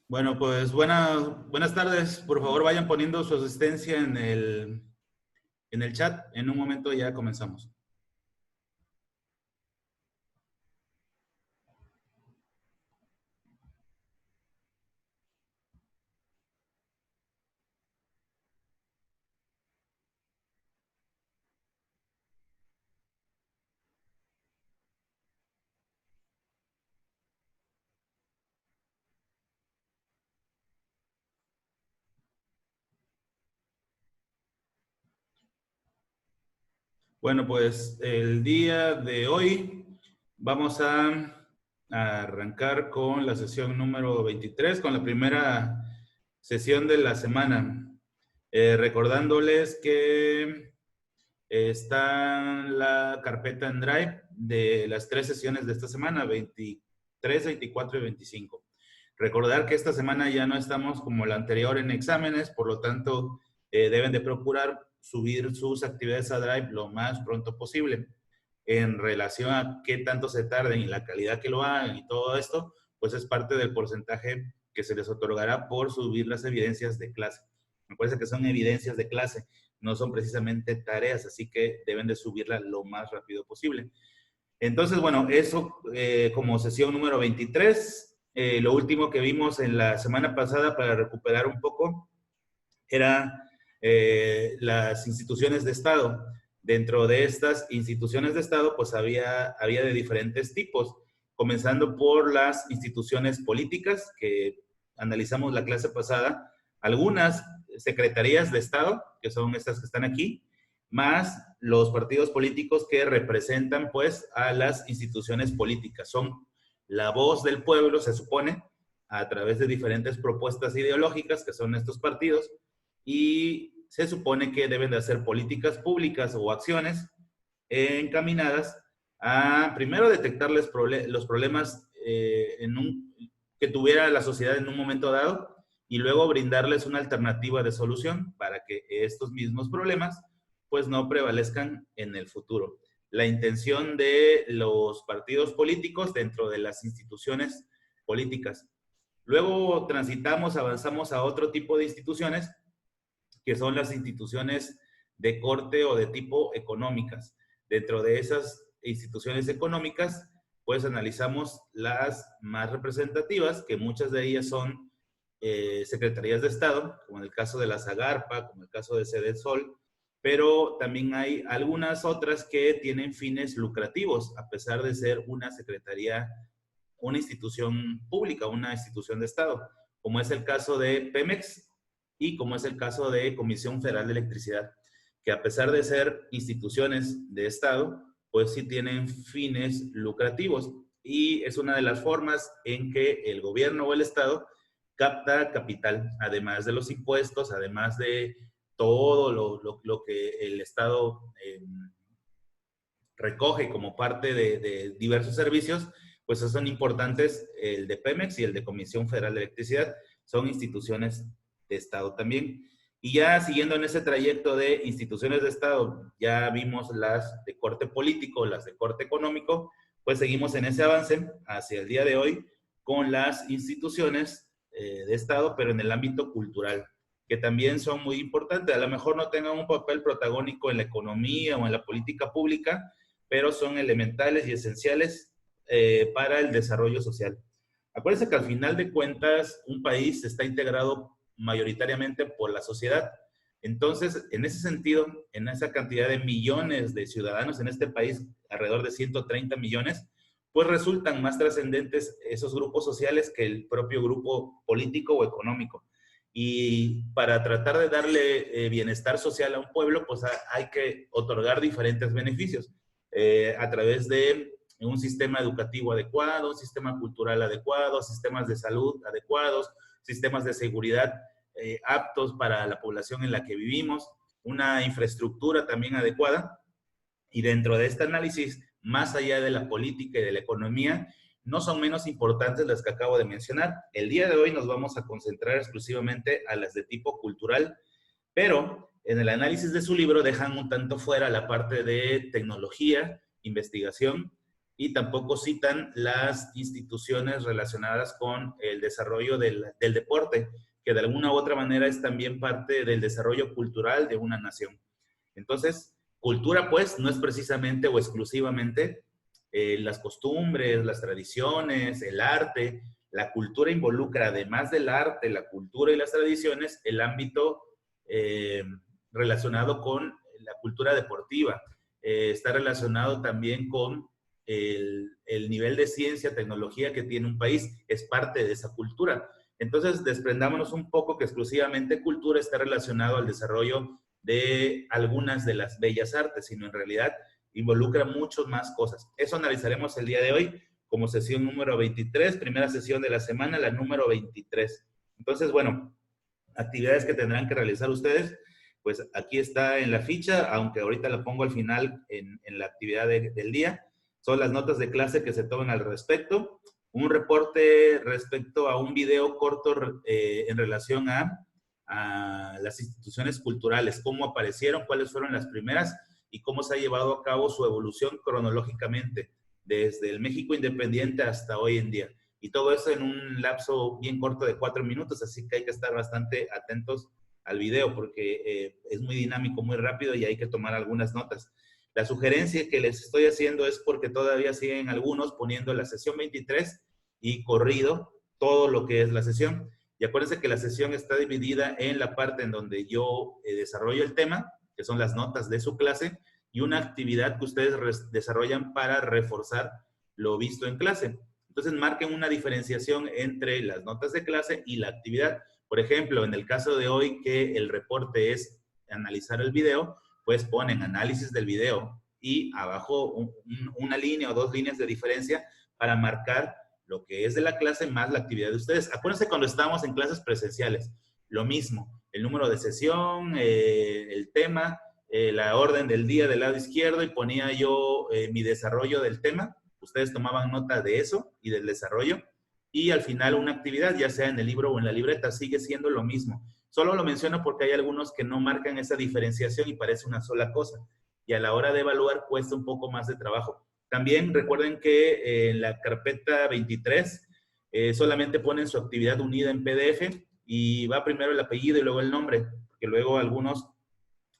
Bueno, pues buenas tardes. Por favor, vayan poniendo su asistencia en el chat. En un momento ya comenzamos. Bueno, pues el día de hoy vamos a arrancar con la sesión número 23, con la primera sesión de la semana. Recordándoles que está la carpeta en Drive de las tres sesiones de esta semana, 23, 24 y 25. Recordar que esta semana ya no estamos como la anterior en exámenes, por lo tanto, deben de procurar subir sus actividades a Drive lo más pronto posible. En relación a qué tanto se tarden y la calidad que lo hagan y todo esto, pues es parte del porcentaje que se les otorgará por subir las evidencias de clase. Me parece que son evidencias de clase, no son precisamente tareas, así que deben de subirla lo más rápido posible. Entonces, bueno, eso como sesión número 23. Lo último que vimos en la semana pasada para recuperar un poco era las instituciones de Estado. Dentro de estas instituciones de Estado, pues había de diferentes tipos, comenzando por las instituciones políticas, que analizamos la clase pasada, algunas secretarías de Estado, que son estas que están aquí, más los partidos políticos que representan pues a las instituciones políticas. Son la voz del pueblo, se supone, a través de diferentes propuestas ideológicas que son estos partidos, y se supone que deben de hacer políticas públicas o acciones encaminadas a primero detectar los problemas que tuviera la sociedad en un momento dado y luego brindarles una alternativa de solución para que estos mismos problemas pues no prevalezcan en el futuro. La intención de los partidos políticos dentro de las instituciones políticas. Luego avanzamos a otro tipo de instituciones que son las instituciones de corte o de tipo económicas. Dentro de esas instituciones económicas, pues analizamos las más representativas, que muchas de ellas son secretarías de Estado, como en el caso de la Zagarpa, como el caso de Sedesol, pero también hay algunas otras que tienen fines lucrativos, a pesar de ser una secretaría, una institución pública, una institución de Estado, como es el caso de Pemex y como es el caso de Comisión Federal de Electricidad, que a pesar de ser instituciones de Estado, pues sí tienen fines lucrativos y es una de las formas en que el gobierno o el Estado capta capital, además de los impuestos, además de todo lo que el Estado recoge como parte de diversos servicios, pues son importantes el de Pemex y el de Comisión Federal de Electricidad, son instituciones de Estado también. Y ya siguiendo en ese trayecto de instituciones de Estado, ya vimos las de corte político, las de corte económico, pues seguimos en ese avance hacia el día de hoy con las instituciones de Estado, pero en el ámbito cultural, que también son muy importantes. A lo mejor no tengan un papel protagónico en la economía o en la política pública, pero son elementales y esenciales para el desarrollo social. Acuérdense que al final de cuentas un país está integrado mayoritariamente por la sociedad. Entonces, en ese sentido, en esa cantidad de millones de ciudadanos en este país, alrededor de 130 millones, pues resultan más trascendentes esos grupos sociales que el propio grupo político o económico. Y para tratar de darle bienestar social a un pueblo, pues hay que otorgar diferentes beneficios a través de un sistema educativo adecuado, un sistema cultural adecuado, sistemas de salud adecuados, sistemas de seguridad aptos para la población en la que vivimos, una infraestructura también adecuada. Y dentro de este análisis, más allá de la política y de la economía, no son menos importantes las que acabo de mencionar. El día de hoy nos vamos a concentrar exclusivamente a las de tipo cultural, pero en el análisis de su libro dejan un tanto fuera la parte de tecnología, investigación y tampoco citan las instituciones relacionadas con el desarrollo del deporte, que de alguna u otra manera es también parte del desarrollo cultural de una nación. Entonces, cultura, pues, no es precisamente o exclusivamente las costumbres, las tradiciones, el arte. La cultura involucra, además del arte, la cultura y las tradiciones, el ámbito eh, relacionado con la cultura deportiva. Está relacionado también con el nivel de ciencia, tecnología que tiene un país, es parte de esa cultura. Entonces, desprendámonos un poco que exclusivamente cultura está relacionado al desarrollo de algunas de las bellas artes, sino en realidad involucra muchas más cosas. Eso analizaremos el día de hoy como sesión número 23, primera sesión de la semana, la número 23. Entonces, bueno, actividades que tendrán que realizar ustedes, pues aquí está en la ficha, aunque ahorita la pongo al final en la actividad del día. Son las notas de clase que se toman al respecto. Un reporte respecto a un video corto en relación a las instituciones culturales, cómo aparecieron, cuáles fueron las primeras y cómo se ha llevado a cabo su evolución cronológicamente, desde el México independiente hasta hoy en día. Y todo eso en un lapso bien corto de 4 minutos, así que hay que estar bastante atentos al video porque es muy dinámico, muy rápido y hay que tomar algunas notas. La sugerencia que les estoy haciendo es porque todavía siguen algunos poniendo la sesión 23 y corrido todo lo que es la sesión. Y acuérdense que la sesión está dividida en la parte en donde yo desarrollo el tema, que son las notas de su clase, y una actividad que ustedes desarrollan para reforzar lo visto en clase. Entonces, marquen una diferenciación entre las notas de clase y la actividad. Por ejemplo, en el caso de hoy que el reporte es analizar el video, pues ponen análisis del video y abajo una línea o 2 líneas de diferencia para marcar lo que es de la clase más la actividad de ustedes. Acuérdense cuando estábamos en clases presenciales, lo mismo, el número de sesión, el tema, la orden del día del lado izquierdo y ponía yo mi desarrollo del tema. Ustedes tomaban nota de eso y del desarrollo y al final una actividad, ya sea en el libro o en la libreta, sigue siendo lo mismo. Solo lo menciono porque hay algunos que no marcan esa diferenciación y parece una sola cosa. Y a la hora de evaluar cuesta un poco más de trabajo. También recuerden que en la carpeta 23 solamente ponen su actividad unida en PDF y va primero el apellido y luego el nombre, porque luego algunos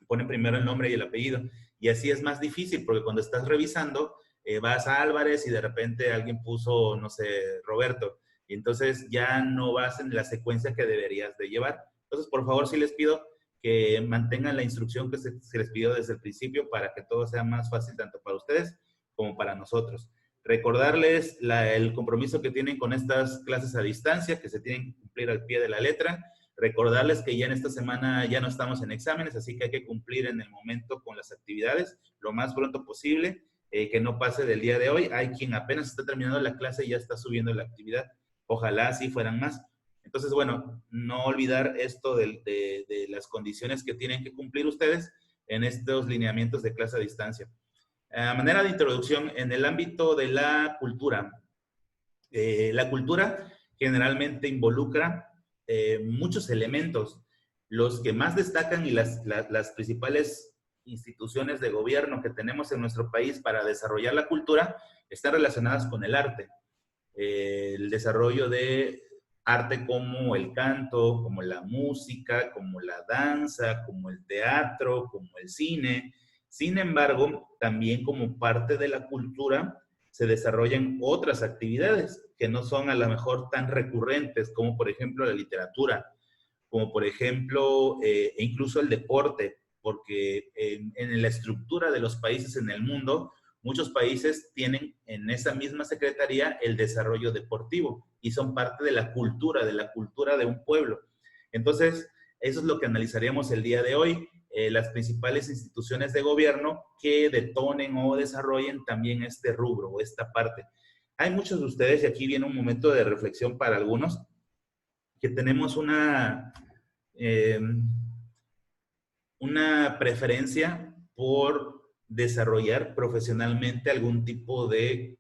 ponen primero el nombre y el apellido. Y así es más difícil, porque cuando estás revisando, vas a Álvarez y de repente alguien puso, no sé, Roberto, y entonces ya no vas en la secuencia que deberías de llevar. Entonces, por favor, sí les pido que mantengan la instrucción que se les pidió desde el principio para que todo sea más fácil tanto para ustedes como para nosotros. Recordarles el compromiso que tienen con estas clases a distancia, que se tienen que cumplir al pie de la letra. Recordarles que ya en esta semana ya no estamos en exámenes, así que hay que cumplir en el momento con las actividades lo más pronto posible, que no pase del día de hoy. Hay quien apenas está terminando la clase y ya está subiendo la actividad. Ojalá así fueran más. Entonces, bueno, no olvidar esto de las condiciones que tienen que cumplir ustedes en estos lineamientos de clase a distancia. A manera de introducción, en el ámbito de la cultura generalmente involucra muchos elementos. Los que más destacan y las principales instituciones de gobierno que tenemos en nuestro país para desarrollar la cultura están relacionadas con el arte. El desarrollo de arte como el canto, como la música, como la danza, como el teatro, como el cine. Sin embargo, también como parte de la cultura se desarrollan otras actividades que no son a lo mejor tan recurrentes, como por ejemplo la literatura, como por ejemplo incluso el deporte, porque en la estructura de los países en el mundo, muchos países tienen en esa misma secretaría el desarrollo deportivo y son parte de la cultura de un pueblo. Entonces, eso es lo que analizaríamos el día de hoy. Las principales instituciones de gobierno que detonen o desarrollen también este rubro o esta parte. Hay muchos de ustedes, y aquí viene un momento de reflexión para algunos, que tenemos una preferencia por desarrollar profesionalmente algún tipo de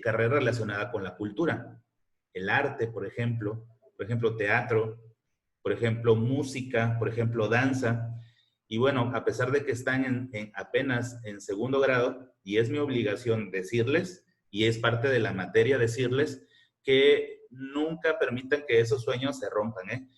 carrera relacionada con la cultura. El arte, por ejemplo teatro, por ejemplo música, por ejemplo danza. Y bueno, a pesar de que están apenas en segundo grado, y es mi obligación decirles, y es parte de la materia decirles, que nunca permitan que esos sueños se rompan, ¿eh?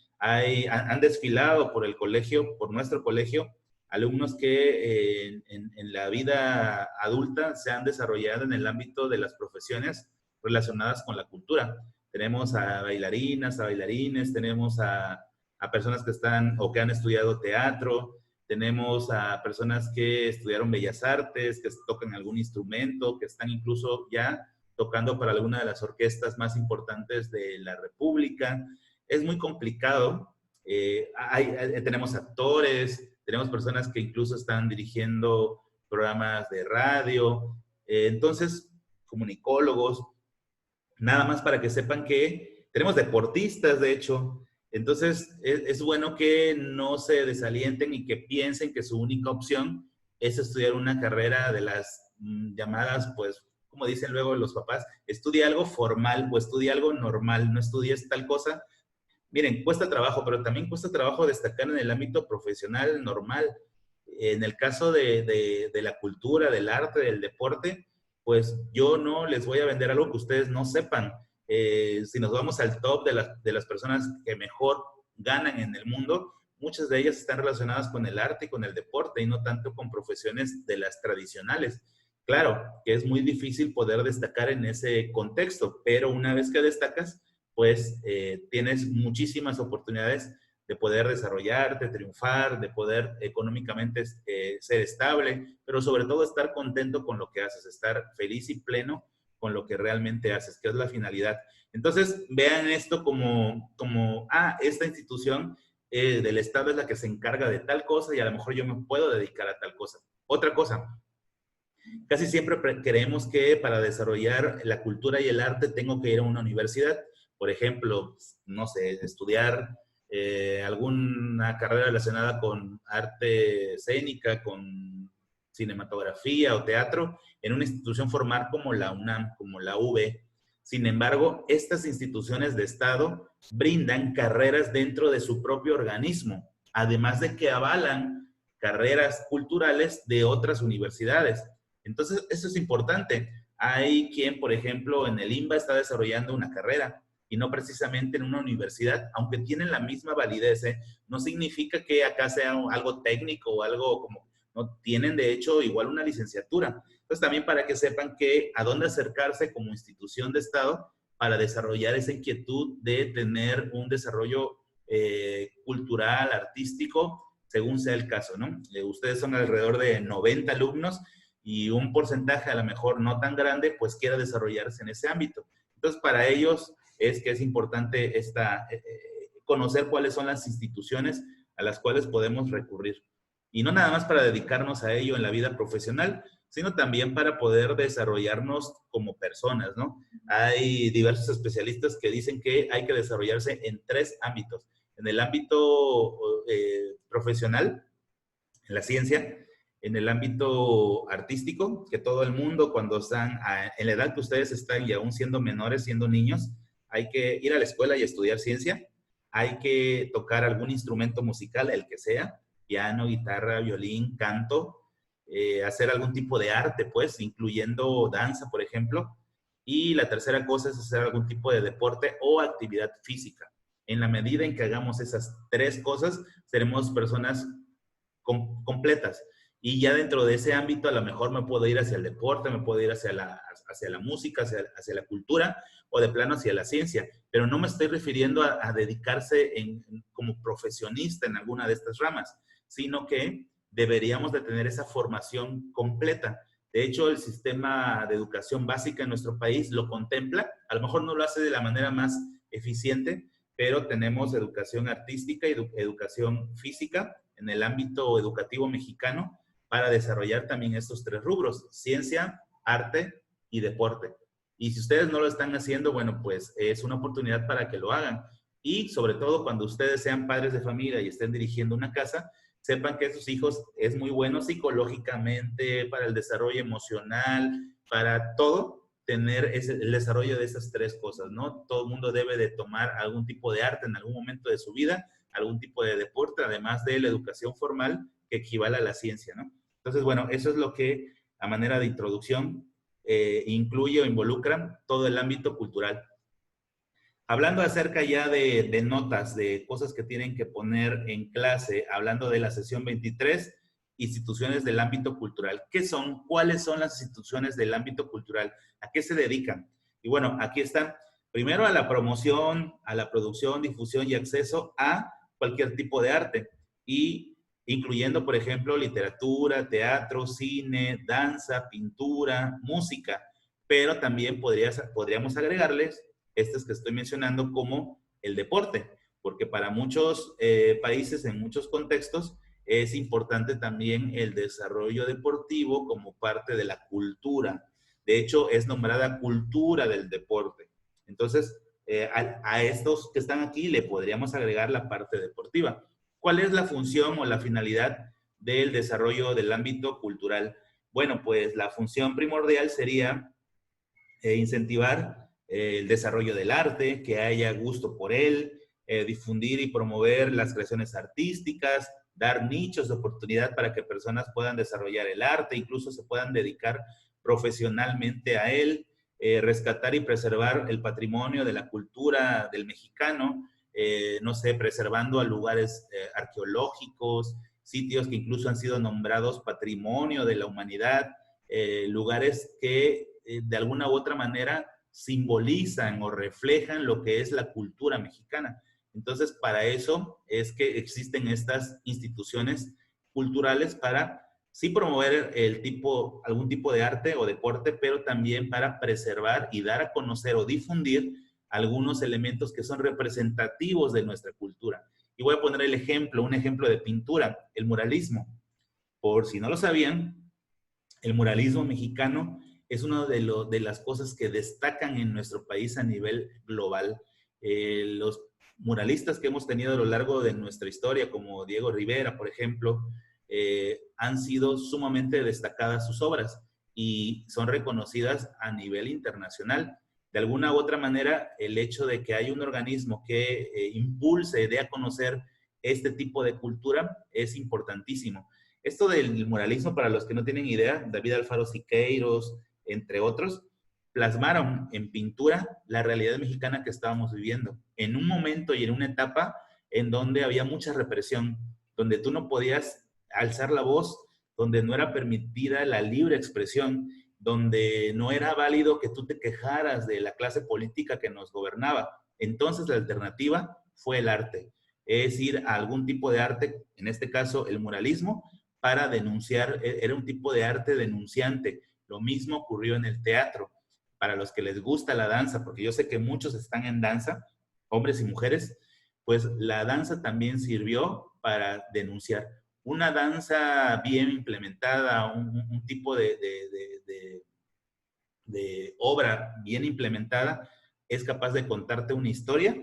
Han desfilado por el colegio, por nuestro colegio, alumnos que en la vida adulta se han desarrollado en el ámbito de las profesiones relacionadas con la cultura. Tenemos a bailarinas, a bailarines, tenemos a personas que están o que han estudiado teatro, tenemos a personas que estudiaron bellas artes, que tocan algún instrumento, que están incluso ya tocando para alguna de las orquestas más importantes de la República. Es muy complicado. Tenemos actores, tenemos personas que incluso están dirigiendo programas de radio, entonces, comunicólogos, nada más para que sepan que tenemos deportistas, de hecho. Entonces, es bueno que no se desalienten y que piensen que su única opción es estudiar una carrera de las llamadas, pues, como dicen luego los papás, estudia algo formal o estudia algo normal, no estudies tal cosa. Miren, cuesta trabajo, pero también cuesta trabajo destacar en el ámbito profesional normal. En el caso de la cultura, del arte, del deporte, pues yo no les voy a vender algo que ustedes no sepan. Si nos vamos al top de las personas que mejor ganan en el mundo, muchas de ellas están relacionadas con el arte y con el deporte y no tanto con profesiones de las tradicionales. Claro que es muy difícil poder destacar en ese contexto, pero una vez que destacas, pues tienes muchísimas oportunidades de poder desarrollarte, triunfar, de poder económicamente ser estable, pero sobre todo estar contento con lo que haces, estar feliz y pleno con lo que realmente haces, que es la finalidad. Entonces, vean esto esta institución del Estado es la que se encarga de tal cosa y a lo mejor yo me puedo dedicar a tal cosa. Otra cosa, casi siempre creemos que para desarrollar la cultura y el arte tengo que ir a una universidad. Por ejemplo, no sé, estudiar alguna carrera relacionada con arte escénica, con cinematografía o teatro, en una institución formal como la UNAM, como la UB. Sin embargo, estas instituciones de Estado brindan carreras dentro de su propio organismo, además de que avalan carreras culturales de otras universidades. Entonces, eso es importante. Hay quien, por ejemplo, en el INBA está desarrollando una carrera y no precisamente en una universidad, aunque tienen la misma validez, no significa que acá sea algo técnico o algo como, no tienen de hecho igual una licenciatura. Entonces, también para que sepan que a dónde acercarse como institución de Estado para desarrollar esa inquietud de tener un desarrollo cultural, artístico, según sea el caso, ¿no? Ustedes son alrededor de 90 alumnos y un porcentaje a lo mejor no tan grande, pues quiera desarrollarse en ese ámbito. Entonces, para ellos es que es importante conocer cuáles son las instituciones a las cuales podemos recurrir. Y no nada más para dedicarnos a ello en la vida profesional, sino también para poder desarrollarnos como personas, ¿no? Hay diversos especialistas que dicen que hay que desarrollarse en 3 ámbitos. En el ámbito profesional, en la ciencia, en el ámbito artístico, que todo el mundo cuando están en la edad que ustedes están y aún siendo menores, siendo niños, hay que ir a la escuela y estudiar ciencia, hay que tocar algún instrumento musical, el que sea, piano, guitarra, violín, canto, hacer algún tipo de arte, pues, incluyendo danza, por ejemplo, y la tercera cosa es hacer algún tipo de deporte o actividad física. En la medida en que hagamos esas 3 cosas, seremos personas completas. Y ya dentro de ese ámbito a lo mejor me puedo ir hacia el deporte, me puedo ir hacia la música, hacia la cultura o de plano hacia la ciencia. Pero no me estoy refiriendo a dedicarse como profesionista en alguna de estas ramas, sino que deberíamos de tener esa formación completa. De hecho, el sistema de educación básica en nuestro país lo contempla. A lo mejor no lo hace de la manera más eficiente, pero tenemos educación artística y educación física en el ámbito educativo mexicano para desarrollar también estos 3 rubros, ciencia, arte y deporte. Y si ustedes no lo están haciendo, bueno, pues es una oportunidad para que lo hagan. Y sobre todo cuando ustedes sean padres de familia y estén dirigiendo una casa, sepan que sus hijos es muy bueno psicológicamente, para el desarrollo emocional, para todo, tener el desarrollo de esas 3 cosas, ¿no? Todo el mundo debe de tomar algún tipo de arte en algún momento de su vida, algún tipo de deporte, además de la educación formal que equivale a la ciencia, ¿no? Entonces, bueno, eso es lo que, a manera de introducción, incluye o involucra todo el ámbito cultural. Hablando acerca ya de notas, de cosas que tienen que poner en clase, hablando de la sesión 23, instituciones del ámbito cultural. ¿Qué son? ¿Cuáles son las instituciones del ámbito cultural? ¿A qué se dedican? Y bueno, aquí están. Primero a la promoción, a la producción, difusión y acceso a cualquier tipo de arte. Y incluyendo, por ejemplo, literatura, teatro, cine, danza, pintura, música. Pero también podríamos agregarles estos que estoy mencionando como el deporte, porque para muchos países, en muchos contextos, es importante también el desarrollo deportivo como parte de la cultura. De hecho, es nombrada cultura del deporte. Entonces, a estos que están aquí le podríamos agregar la parte deportiva. ¿Cuál es la función o la finalidad del desarrollo del ámbito cultural? Bueno, pues la función primordial sería incentivar el desarrollo del arte, que haya gusto por él, difundir y promover las creaciones artísticas, dar nichos de oportunidad para que personas puedan desarrollar el arte, incluso se puedan dedicar profesionalmente a él, rescatar y preservar el patrimonio de la cultura del mexicano, no sé, preservando a lugares arqueológicos, sitios que incluso han sido nombrados patrimonio de la humanidad, lugares que de alguna u otra manera simbolizan o reflejan lo que es la cultura mexicana. Entonces, para eso es que existen estas instituciones culturales para sí promover algún tipo de arte o deporte, pero también para preservar y dar a conocer o difundir algunos elementos que son representativos de nuestra cultura. Y voy a poner un ejemplo de pintura, el muralismo. Por si no lo sabían, el muralismo mexicano es una de las cosas que destacan en nuestro país a nivel global. Los muralistas que hemos tenido a lo largo de nuestra historia, como Diego Rivera, por ejemplo, han sido sumamente destacadas sus obras y son reconocidas a nivel internacional. De alguna u otra manera, el hecho de que hay un organismo que impulse, dé a conocer este tipo de cultura es importantísimo. Esto del muralismo, para los que no tienen idea, David Alfaro Siqueiros, entre otros, plasmaron en pintura la realidad mexicana que estábamos viviendo, en un momento y en una etapa en donde había mucha represión, donde tú no podías alzar la voz, donde no era permitida la libre expresión, donde no era válido que tú te quejaras de la clase política que nos gobernaba. Entonces la alternativa fue el arte, es ir a algún tipo de arte, en este caso el muralismo, para denunciar, era un tipo de arte denunciante. Lo mismo ocurrió en el teatro. Para los que les gusta la danza, porque yo sé que muchos están en danza, hombres y mujeres, pues la danza también sirvió para denunciar. Una danza bien implementada, un tipo de obra bien implementada, es capaz de contarte una historia,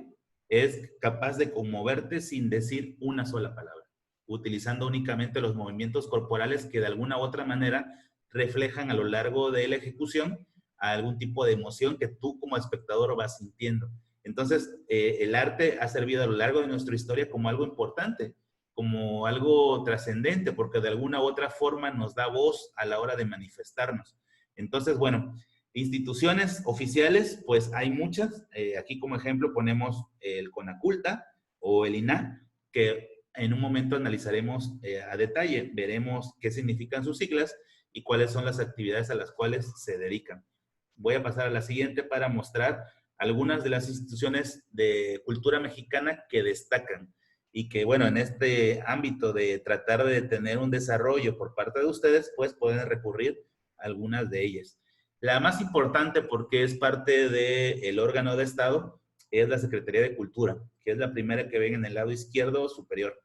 es capaz de conmoverte sin decir una sola palabra, utilizando únicamente los movimientos corporales que de alguna u otra manera reflejan a lo largo de la ejecución algún tipo de emoción que tú como espectador vas sintiendo. Entonces, el arte ha servido a lo largo de nuestra historia como algo importante, como algo trascendente, porque de alguna u otra forma nos da voz a la hora de manifestarnos. Entonces, bueno, instituciones oficiales, pues hay muchas. Aquí como ejemplo ponemos el CONACULTA o el INAH, que en un momento analizaremos a detalle, veremos qué significan sus siglas y cuáles son las actividades a las cuales se dedican. Voy a pasar a la siguiente para mostrar algunas de las instituciones de cultura mexicana que destacan y que, bueno, en este ámbito de tratar de tener un desarrollo por parte de ustedes, pues pueden recurrir a algunas de ellas. La más importante, porque es parte del órgano de Estado, es la Secretaría de Cultura, que es la primera que ven en el lado izquierdo superior.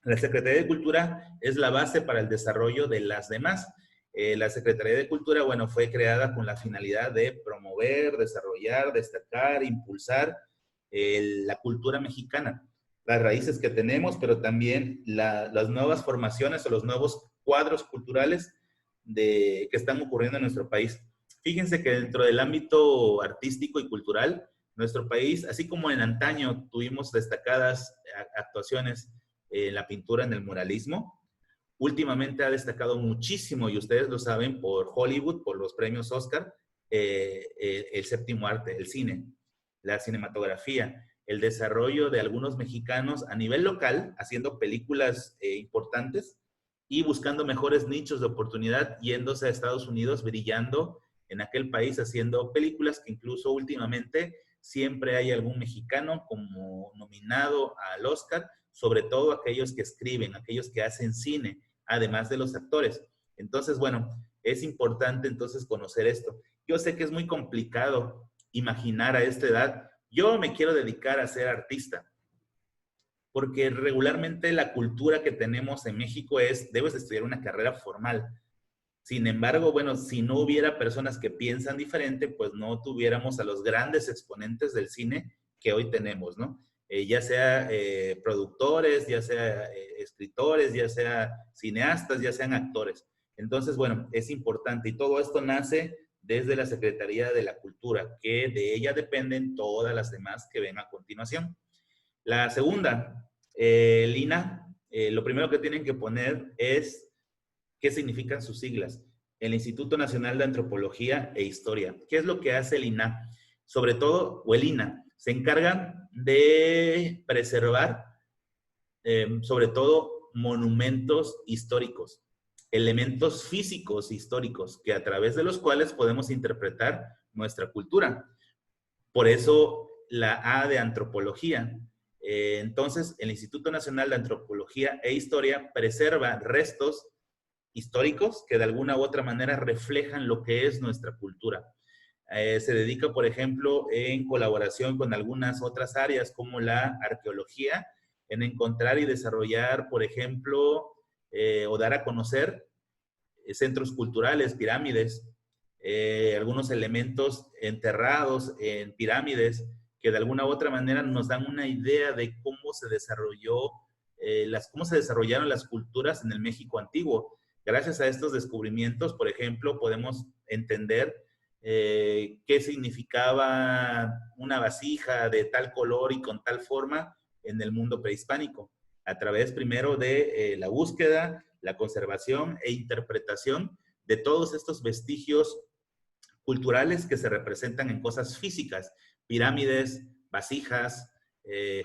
La Secretaría de Cultura es la base para el desarrollo de las demás. La Secretaría de Cultura, bueno, fue creada con la finalidad de promover, desarrollar, destacar, impulsar la cultura mexicana, las raíces que tenemos, pero también las nuevas formaciones o los nuevos cuadros culturales que están ocurriendo en nuestro país. Fíjense que dentro del ámbito artístico y cultural, nuestro país, así como en antaño tuvimos destacadas actuaciones en la pintura, en el muralismo, últimamente ha destacado muchísimo, y ustedes lo saben, por Hollywood, por los premios Oscar, el séptimo arte, el cine, la cinematografía, el desarrollo de algunos mexicanos a nivel local, haciendo películas importantes y buscando mejores nichos de oportunidad, yéndose a Estados Unidos, brillando en aquel país, haciendo películas que incluso últimamente siempre hay algún mexicano como nominado al Oscar, sobre todo aquellos que escriben, aquellos que hacen cine, además de los actores. Entonces, bueno, es importante entonces conocer esto. Yo sé que es muy complicado imaginar a esta edad. Yo me quiero dedicar a ser artista, porque regularmente la cultura que tenemos en México es, debes estudiar una carrera formal. Sin embargo, bueno, si no hubiera personas que piensan diferente, pues no tuviéramos a los grandes exponentes del cine que hoy tenemos, ¿no? Ya sea productores, ya sea escritores, ya sea cineastas, ya sean actores. Entonces, bueno, es importante y todo esto nace desde la Secretaría de la Cultura, que de ella dependen todas las demás que ven a continuación. La segunda, Lina, lo primero que tienen que poner es qué significan sus siglas. El Instituto Nacional de Antropología e Historia. ¿Qué es lo que hace el INAH? Sobre todo, o el INAH, se encarga de preservar, sobre todo, monumentos históricos, elementos físicos históricos, que a través de los cuales podemos interpretar nuestra cultura. Por eso la A de antropología. Entonces, el Instituto Nacional de Antropología e Historia preserva restos históricos que de alguna u otra manera reflejan lo que es nuestra cultura. Se dedica, por ejemplo, en colaboración con algunas otras áreas como la arqueología, en encontrar y desarrollar, por ejemplo, o dar a conocer centros culturales, pirámides, algunos elementos enterrados en pirámides que de alguna u otra manera nos dan una idea de cómo se desarrolló, cómo se desarrollaron las culturas en el México antiguo. Gracias a estos descubrimientos, por ejemplo, podemos entender qué significaba una vasija de tal color y con tal forma en el mundo prehispánico, a través primero de la búsqueda, la conservación e interpretación de todos estos vestigios culturales que se representan en cosas físicas, pirámides, vasijas,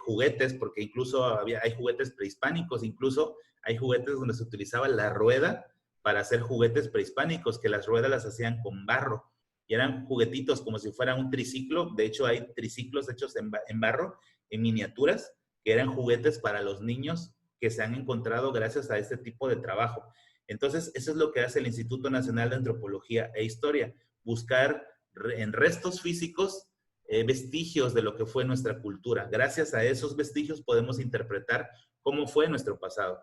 juguetes, porque incluso hay juguetes prehispánicos, incluso hay juguetes donde se utilizaba la rueda para hacer juguetes prehispánicos, que las ruedas las hacían con barro, y eran juguetitos como si fuera un triciclo. De hecho, hay triciclos hechos en barro, en miniaturas, que eran juguetes para los niños que se han encontrado gracias a este tipo de trabajo. Entonces, eso es lo que hace el Instituto Nacional de Antropología e Historia, buscar en restos físicos vestigios de lo que fue nuestra cultura. Gracias a esos vestigios podemos interpretar cómo fue nuestro pasado.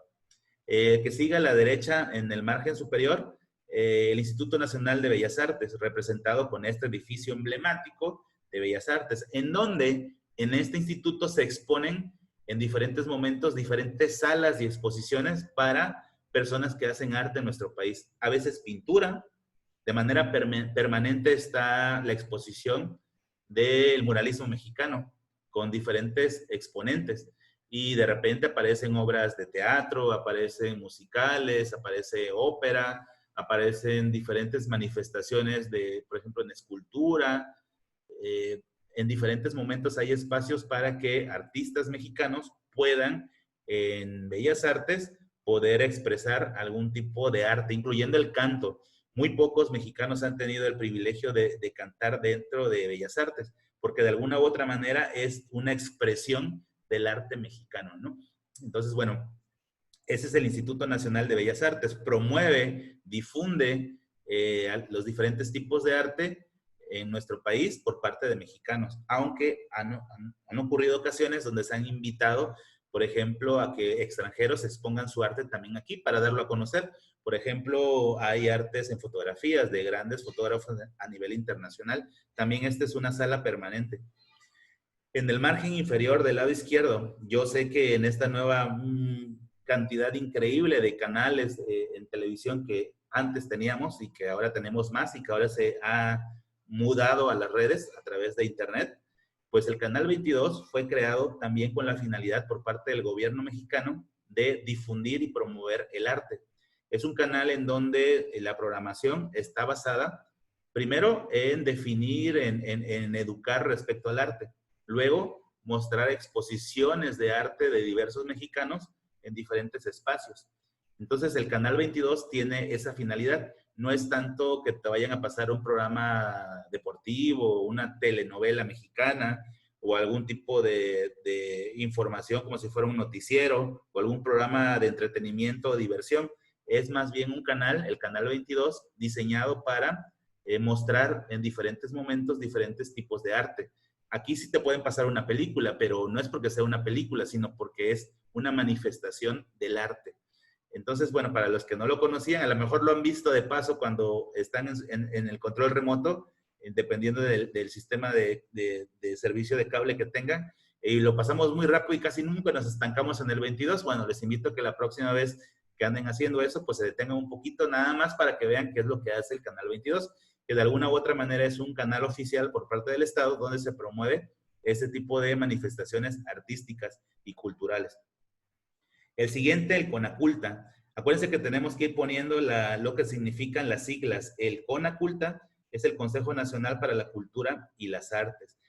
Que siga a la derecha en el margen superior, el Instituto Nacional de Bellas Artes, representado con este edificio emblemático de Bellas Artes, en donde en este instituto se exponen en diferentes momentos diferentes salas y exposiciones para personas que hacen arte en nuestro país. A veces pintura, de manera permanente está la exposición del muralismo mexicano con diferentes exponentes. Y de repente aparecen obras de teatro, aparecen musicales, aparece ópera, aparecen diferentes manifestaciones de, por ejemplo, en escultura. En diferentes momentos hay espacios para que artistas mexicanos puedan, en Bellas Artes, poder expresar algún tipo de arte, incluyendo el canto. Muy pocos mexicanos han tenido el privilegio de cantar dentro de Bellas Artes, porque de alguna u otra manera es una expresión del arte mexicano, ¿no? Entonces, bueno, ese es el Instituto Nacional de Bellas Artes. Promueve, difunde los diferentes tipos de arte en nuestro país por parte de mexicanos, aunque han ocurrido ocasiones donde se han invitado, por ejemplo, a que extranjeros expongan su arte también aquí para darlo a conocer. Por ejemplo, hay artes en fotografías de grandes fotógrafos a nivel internacional. También esta es una sala permanente. En el margen inferior del lado izquierdo, yo sé que en esta nueva cantidad increíble de canales en televisión que antes teníamos y que ahora tenemos más y que ahora se ha mudado a las redes a través de internet, pues el canal 22 fue creado también con la finalidad por parte del gobierno mexicano de difundir y promover el arte. Es un canal en donde la programación está basada, primero, en definir, en educar respecto al arte. Luego, mostrar exposiciones de arte de diversos mexicanos en diferentes espacios. Entonces, el Canal 22 tiene esa finalidad. No es tanto que te vayan a pasar un programa deportivo, una telenovela mexicana o algún tipo de información como si fuera un noticiero o algún programa de entretenimiento o diversión. Es más bien un canal, el Canal 22, diseñado para mostrar en diferentes momentos diferentes tipos de arte. Aquí sí te pueden pasar una película, pero no es porque sea una película, sino porque es una manifestación del arte. Entonces, bueno, para los que no lo conocían, a lo mejor lo han visto de paso cuando están en el control remoto, dependiendo del sistema de servicio de cable que tengan, y lo pasamos muy rápido y casi nunca nos estancamos en el 22. Bueno, les invito a que la próxima vez que anden haciendo eso, pues se detengan un poquito nada más para que vean qué es lo que hace el Canal 22, que de alguna u otra manera es un canal oficial por parte del Estado donde se promueve ese tipo de manifestaciones artísticas y culturales. El siguiente, el CONACULTA. Acuérdense que tenemos que ir poniendo lo que significan las siglas. El CONACULTA es el Consejo Nacional para la Cultura y las Artes.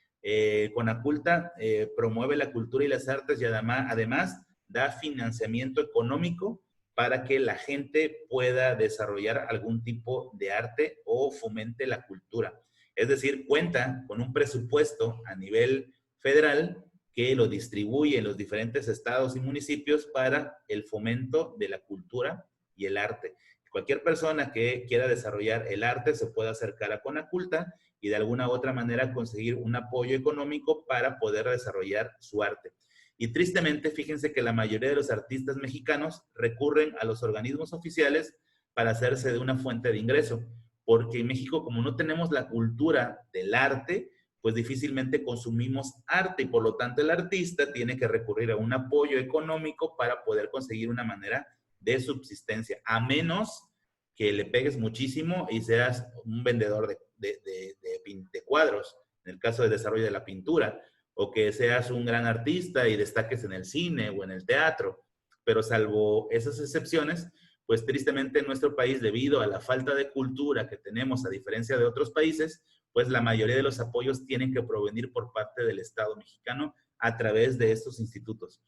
CONACULTA promueve la cultura y las artes y además da financiamiento económico para que la gente pueda desarrollar algún tipo de arte o fomente la cultura. Es decir, cuenta con un presupuesto a nivel federal que lo distribuye en los diferentes estados y municipios para el fomento de la cultura y el arte. Cualquier persona que quiera desarrollar el arte se puede acercar a CONACULTA y de alguna u otra manera conseguir un apoyo económico para poder desarrollar su arte. Y tristemente, fíjense que la mayoría de los artistas mexicanos recurren a los organismos oficiales para hacerse de una fuente de ingreso, porque en México, como no tenemos la cultura del arte, pues difícilmente consumimos arte y por lo tanto el artista tiene que recurrir a un apoyo económico para poder conseguir una manera de subsistencia, a menos que le pegues muchísimo y seas un vendedor de cuadros, en el caso del desarrollo de la pintura, o que seas un gran artista y destaques en el cine o en el teatro. Pero salvo esas excepciones, pues tristemente en nuestro país, debido a la falta de cultura que tenemos a diferencia de otros países, pues la mayoría de los apoyos tienen que provenir por parte del Estado mexicano a través de estos institutos.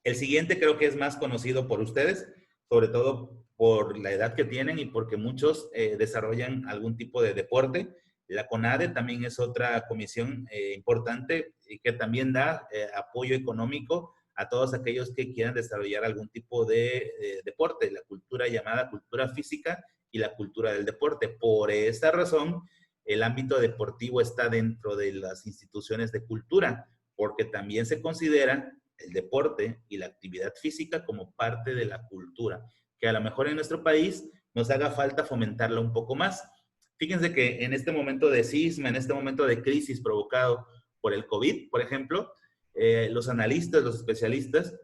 El siguiente creo que es más conocido por ustedes, sobre todo por la edad que tienen y porque muchos desarrollan algún tipo de deporte. La CONADE también es otra comisión importante y que también da apoyo económico a todos aquellos que quieran desarrollar algún tipo de deporte, la cultura llamada cultura física y la cultura del deporte. Por esta razón, el ámbito deportivo está dentro de las instituciones de cultura, porque también se considera el deporte y la actividad física como parte de la cultura, que a lo mejor en nuestro país nos haga falta fomentarla un poco más. Fíjense que en este momento de cisma, en este momento de crisis provocado por el COVID, por ejemplo, los analistas, los especialistas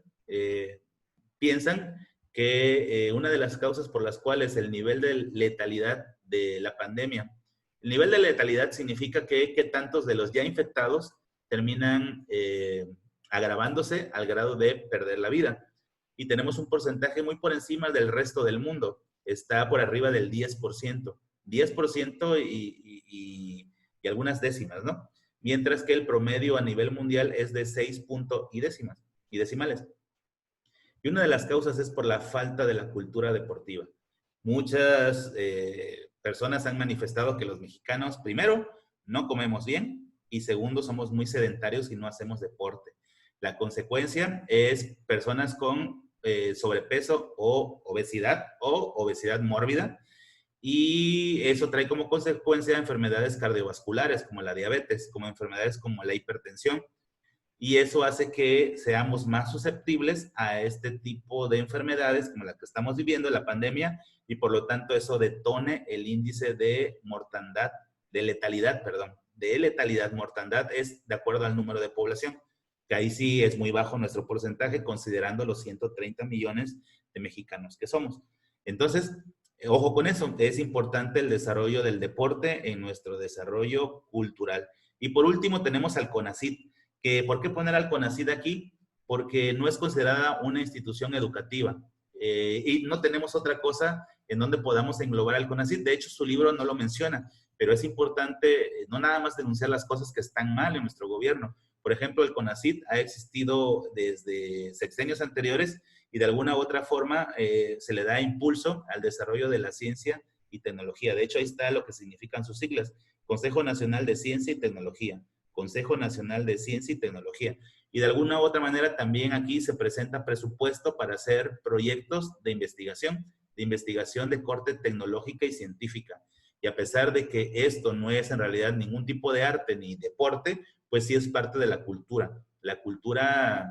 piensan que una de las causas por las cuales el nivel de letalidad de la pandemia, el nivel de letalidad significa que tantos de los ya infectados terminan agravándose al grado de perder la vida. Y tenemos un porcentaje muy por encima del resto del mundo. Está por arriba del 10%. 10% y algunas décimas, ¿no? Mientras que el promedio a nivel mundial es de 6 puntos y decimales. Y una de las causas es por la falta de la cultura deportiva. Muchas personas han manifestado que los mexicanos, primero, no comemos bien y segundo, somos muy sedentarios y no hacemos deporte. La consecuencia es personas con sobrepeso o obesidad mórbida, y eso trae como consecuencia enfermedades cardiovasculares como la diabetes, como enfermedades como la hipertensión, y eso hace que seamos más susceptibles a este tipo de enfermedades como la que estamos viviendo, la pandemia, y por lo tanto eso detone el índice de mortandad, de letalidad, mortandad es de acuerdo al número de población, que ahí sí es muy bajo nuestro porcentaje considerando los 130 millones de mexicanos que somos. Entonces, ojo con eso, es importante el desarrollo del deporte en nuestro desarrollo cultural. Y por último tenemos al CONACYT, que ¿por qué poner al CONACYT aquí? Porque no es considerada una institución educativa. y no tenemos otra cosa en donde podamos englobar al CONACYT. De hecho, su libro no lo menciona, pero es importante no nada más denunciar las cosas que están mal en nuestro gobierno. Por ejemplo, el CONACYT ha existido desde sexenios anteriores y de alguna u otra forma se le da impulso al desarrollo de la ciencia y tecnología. De hecho, ahí está lo que significan sus siglas: Consejo Nacional de Ciencia y Tecnología. Consejo Nacional de Ciencia y Tecnología. Y de alguna u otra manera también aquí se presenta presupuesto para hacer proyectos de investigación de corte tecnológica y científica. Y a pesar de que esto no es en realidad ningún tipo de arte ni deporte, pues sí es parte de la cultura. La cultura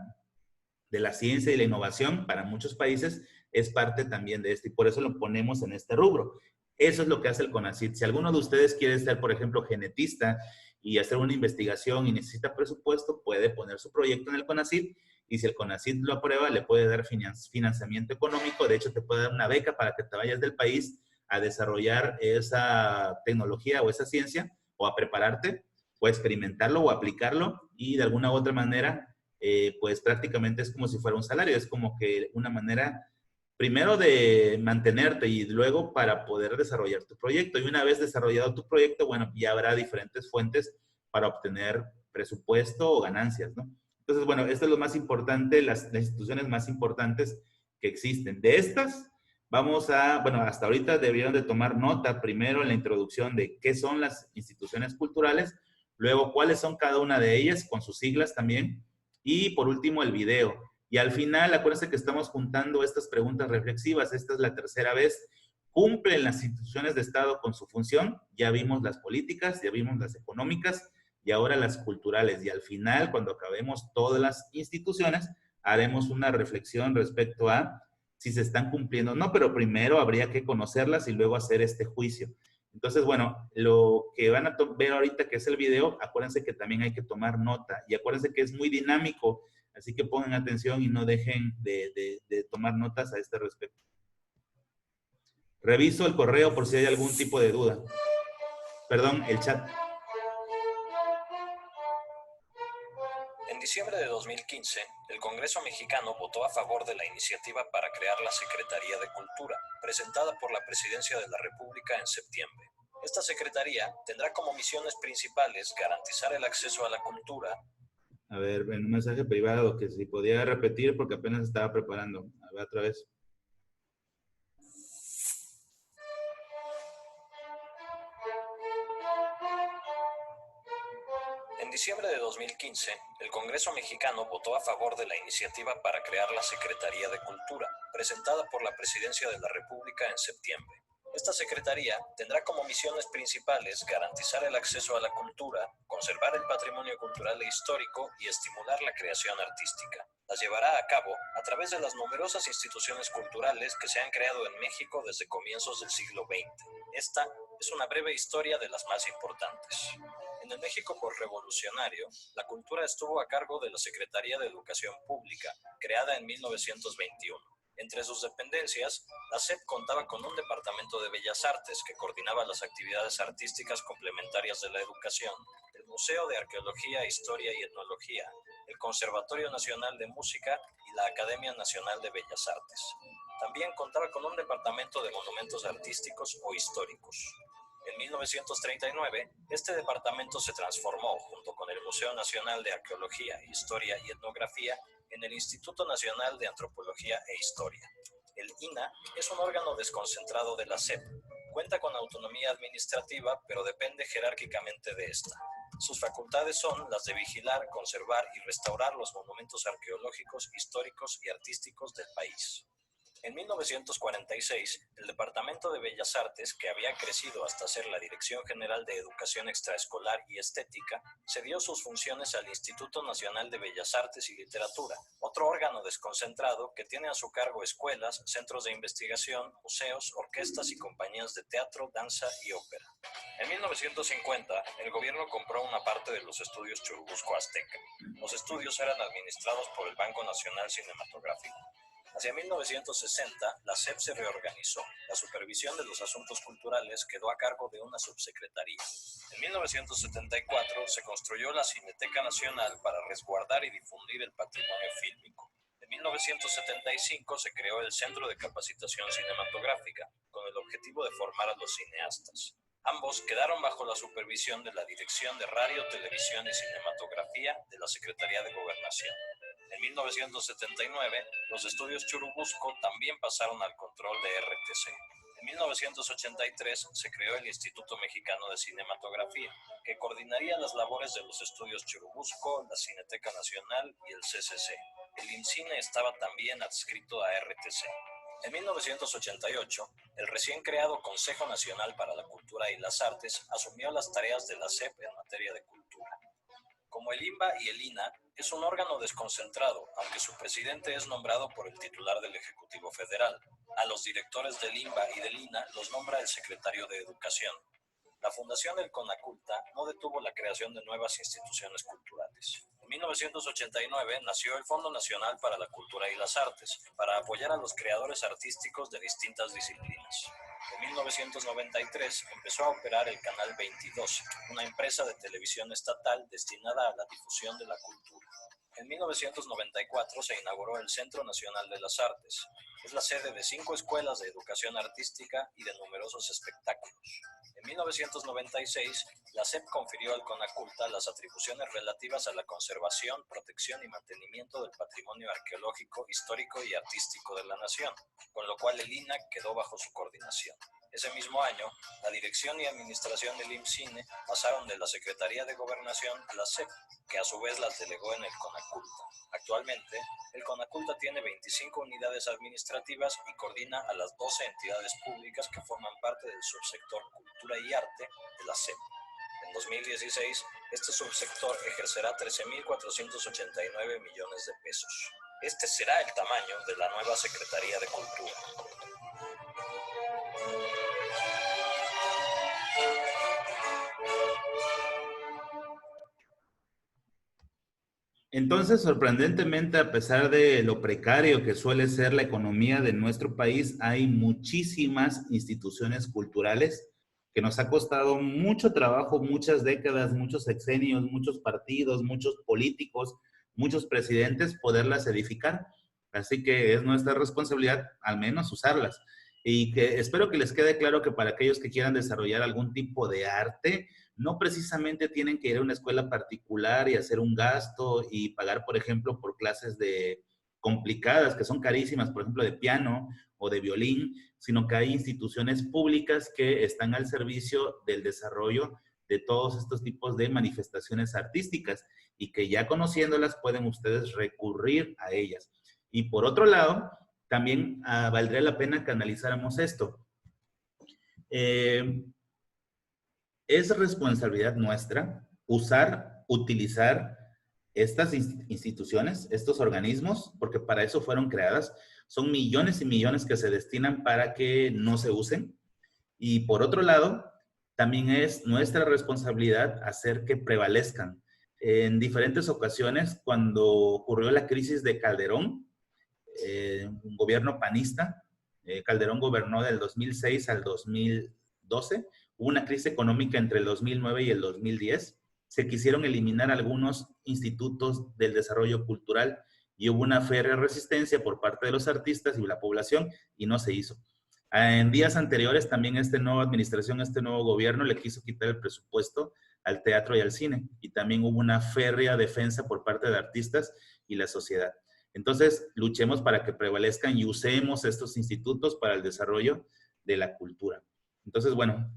de la ciencia y la innovación para muchos países es parte también de esto y por eso lo ponemos en este rubro. Eso es lo que hace el CONACYT. Si alguno de ustedes quiere ser, por ejemplo, genetista y hacer una investigación y necesita presupuesto, puede poner su proyecto en el CONACYT y si el CONACYT lo aprueba, le puede dar financiamiento económico. De hecho, te puede dar una beca para que te vayas del país a desarrollar esa tecnología o esa ciencia o a prepararte o a experimentarlo o a aplicarlo y de alguna u otra manera pues prácticamente es como si fuera un salario, es como que una manera primero de mantenerte y luego para poder desarrollar tu proyecto. Y una vez desarrollado tu proyecto, bueno, ya habrá diferentes fuentes para obtener presupuesto o ganancias, ¿no? Entonces, bueno, esto es lo más importante, las instituciones más importantes que existen. De estas, vamos a, bueno, hasta ahorita debieron de tomar nota primero en la introducción de qué son las instituciones culturales, luego cuáles son cada una de ellas, con sus siglas también, y por último el video. Y al final, acuérdense que estamos juntando estas preguntas reflexivas. Esta es la tercera vez. ¿Cumplen las instituciones de Estado con su función? Ya vimos las políticas, ya vimos las económicas y ahora las culturales. Y al final, cuando acabemos todas las instituciones, haremos una reflexión respecto a si se están cumpliendo o no, pero primero habría que conocerlas y luego hacer este juicio. Entonces, bueno, lo que van a ver ahorita que es el video, acuérdense que también hay que tomar nota y acuérdense que es muy dinámico. Así que pongan atención y no dejen de tomar notas a este respecto. Reviso el correo por si hay algún tipo de duda. Perdón, el chat. En diciembre de 2015, el Congreso mexicano votó a favor de la iniciativa para crear la Secretaría de Cultura, presentada por la Presidencia de la República en septiembre. Esta secretaría tendrá como misiones principales garantizar el acceso a la cultura. A ver, en un mensaje privado que si podía repetir porque apenas estaba preparando. A ver, otra vez. En diciembre de 2015, el Congreso mexicano votó a favor de la iniciativa para crear la Secretaría de Cultura, presentada por la Presidencia de la República en septiembre. Esta secretaría tendrá como misiones principales garantizar el acceso a la cultura, conservar el patrimonio cultural e histórico y estimular la creación artística. Las llevará a cabo a través de las numerosas instituciones culturales que se han creado en México desde comienzos del siglo XX. Esta es una breve historia de las más importantes. En el México posrevolucionario, la cultura estuvo a cargo de la Secretaría de Educación Pública, creada en 1921. Entre sus dependencias, la SEP contaba con un departamento de Bellas Artes que coordinaba las actividades artísticas complementarias de la educación, el Museo de Arqueología, Historia y Etnología, el Conservatorio Nacional de Música y la Academia Nacional de Bellas Artes. También contaba con un departamento de monumentos artísticos o históricos. En 1939, este departamento se transformó, junto con el Museo Nacional de Arqueología, Historia y Etnografía, en el Instituto Nacional de Antropología e Historia. El INAH es un órgano desconcentrado de la SEP. Cuenta con autonomía administrativa, pero depende jerárquicamente de esta. Sus facultades son las de vigilar, conservar y restaurar los monumentos arqueológicos, históricos y artísticos del país. En 1946, el Departamento de Bellas Artes, que había crecido hasta ser la Dirección General de Educación Extraescolar y Estética, cedió sus funciones al Instituto Nacional de Bellas Artes y Literatura, otro órgano desconcentrado que tiene a su cargo escuelas, centros de investigación, museos, orquestas y compañías de teatro, danza y ópera. En 1950, el gobierno compró una parte de los estudios Churubusco Azteca. Los estudios eran administrados por el Banco Nacional Cinematográfico. Hacia 1960, la SEP se reorganizó. La supervisión de los asuntos culturales quedó a cargo de una subsecretaría. En 1974 se construyó la Cineteca Nacional para resguardar y difundir el patrimonio fílmico. En 1975 se creó el Centro de Capacitación Cinematográfica, con el objetivo de formar a los cineastas. Ambos quedaron bajo la supervisión de la Dirección de Radio, Televisión y Cinematografía de la Secretaría de Gobernación. En 1979, los estudios Churubusco también pasaron al control de RTC. En 1983 se creó el Instituto Mexicano de Cinematografía, que coordinaría las labores de los estudios Churubusco, la Cineteca Nacional y el CCC. El IMCINE estaba también adscrito a RTC. En 1988, el recién creado Consejo Nacional para la Cultura y las Artes asumió las tareas de la SEP en materia de cultura. Como el INBA y el INA, es un órgano desconcentrado, aunque su presidente es nombrado por el titular del Ejecutivo Federal. A los directores del INBA y del INA los nombra el secretario de Educación. La fundación del CONACULTA no detuvo la creación de nuevas instituciones culturales. En 1989 nació el Fondo Nacional para la Cultura y las Artes, para apoyar a los creadores artísticos de distintas disciplinas. En 1993 empezó a operar el Canal 22, una empresa de televisión estatal destinada a la difusión de la cultura. En 1994 se inauguró el Centro Nacional de las Artes. Es la sede de 5 escuelas de educación artística y de numerosos espectáculos. En 1996, la SEP confirió al CONACULTA las atribuciones relativas a la conservación, protección y mantenimiento del patrimonio arqueológico, histórico y artístico de la nación, con lo cual el INA quedó bajo su coordinación. Ese mismo año, la dirección y administración del IMCINE pasaron de la Secretaría de Gobernación a la SEP, que a su vez las delegó en el CONACULTA. Actualmente, el CONACULTA tiene 25 unidades administrativas y coordina a las 12 entidades públicas que forman parte del subsector Cultura y Arte de la SEP. En 2016, este subsector ejercerá 13.489 millones de pesos. Este será el tamaño de la nueva Secretaría de Cultura. Entonces, sorprendentemente, a pesar de lo precario que suele ser la economía de nuestro país, hay muchísimas instituciones culturales que nos ha costado mucho trabajo, muchas décadas, muchos sexenios, muchos partidos, muchos políticos, muchos presidentes poderlas edificar. Así que es nuestra responsabilidad al menos usarlas. Y que espero que les quede claro que para aquellos que quieran desarrollar algún tipo de arte, no precisamente tienen que ir a una escuela particular y hacer un gasto y pagar, por ejemplo, por clases de complicadas, que son carísimas, por ejemplo, de piano o de violín, sino que hay instituciones públicas que están al servicio del desarrollo de todos estos tipos de manifestaciones artísticas y que ya conociéndolas pueden ustedes recurrir a ellas. Y por otro lado, también valdría la pena que analizáramos esto. Es responsabilidad nuestra utilizar estas instituciones, estos organismos, porque para eso fueron creadas. Son millones y millones que se destinan para que no se usen. Y por otro lado, también es nuestra responsabilidad hacer que prevalezcan. En diferentes ocasiones, cuando ocurrió la crisis de Calderón, un gobierno panista, Calderón gobernó del 2006 al 2012, hubo una crisis económica entre el 2009 y el 2010, se quisieron eliminar algunos institutos del desarrollo cultural y hubo una férrea resistencia por parte de los artistas y la población y no se hizo. En días anteriores también esta nueva administración, este nuevo gobierno le quiso quitar el presupuesto al teatro y al cine y también hubo una férrea defensa por parte de artistas y la sociedad. Entonces, luchemos para que prevalezcan y usemos estos institutos para el desarrollo de la cultura. Entonces, bueno,